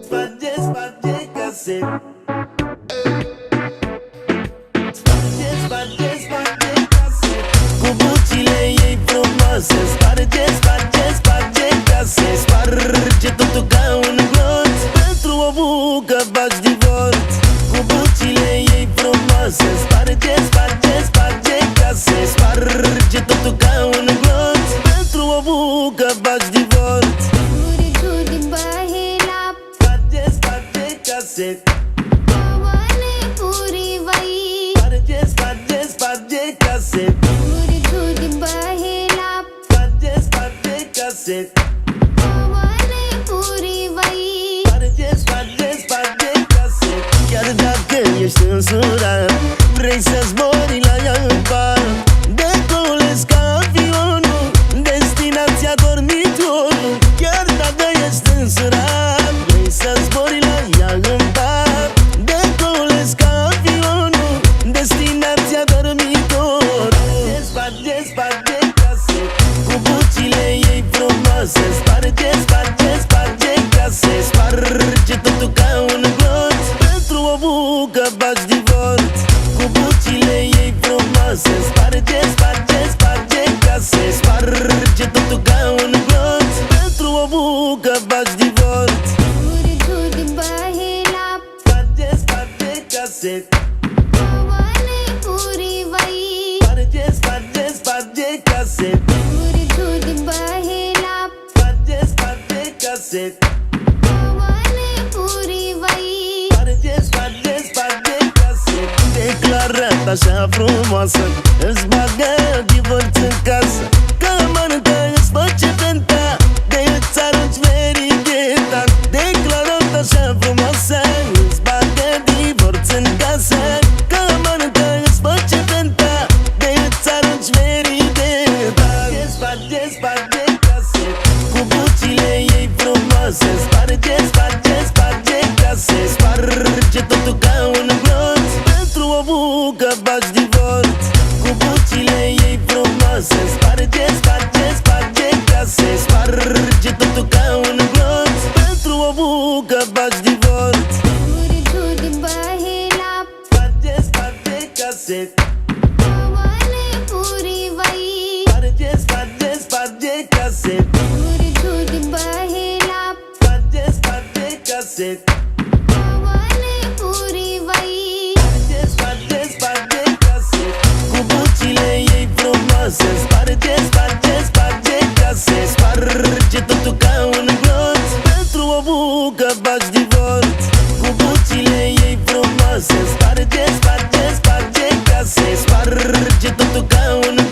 Sparge, sparge case. Sparge, sparge, sparge case. Cu bucile ei frumoase. Sparge, sparge, sparge case. Sparge totul ca un glonț. Pentru o bucă faci divorț. Cu bucile ei frumoase. Sparge, sparge, sparge case. Sparge totul ca un glonț. Pentru o bucă faci divorț. Sparge, sparge case. Sparge, sparge, sparge case. Sparge, sparge case. Sparge, sparge, sparge case. Chiar dacă ești însurat, vrei să zbori la ea în bar, decolezi ca avionul, destinația dormitorul. Chiar dacă ești însurat, vrei să zbori la ea în bar, decolezi ca avionul, destinația dormitorul. Sparge, sparge case. Cu bucile ei frumoase. Sparge, sparge, sparge case. Sparge totul ca un glonț. Pentru o bucă faci divorț. Cu bucile ei frumoase. Sparge, sparge, sparge case. Sparge totul ca un glonț. Pentru o bucă faci divorț. Sparge, sparge case. Sparge, sparge, sparge case. Sparge, sparge case. Sparge, sparge, sparge case. Declarat așa frumoasă, îți bagă divorț în casă. Că mănâncă, îți face venta, de îți arunci verigheta. Declarat așa frumoasă, îți bagă divorț în casă. Că mănâncă, îți face venta, de îți arunci verigheta. Sparge, sparge case. Cu bucile ei frumoase. Sparge, sparge, sparge case. Sparge totul ca un glonț. Pentru o bucă faci divorț. Cu bucile ei frumoase. Sparge, sparge, sparge case. Sparge totul ca un glonț. Pentru o bucă faci divorț. Sparge, sparge case. Sparge, sparge, sparge case. Sparge, sparge case. Sparge, sparge, sparge case. Cu bucile ei frumoase. Sparge, sparge, sparge case. Sparge totul ca un glonț. Pentru o bucă faci divorț. Cu bucile ei frumoase. Sparge, sparge, sparge case. Sparge totul ca un glonț.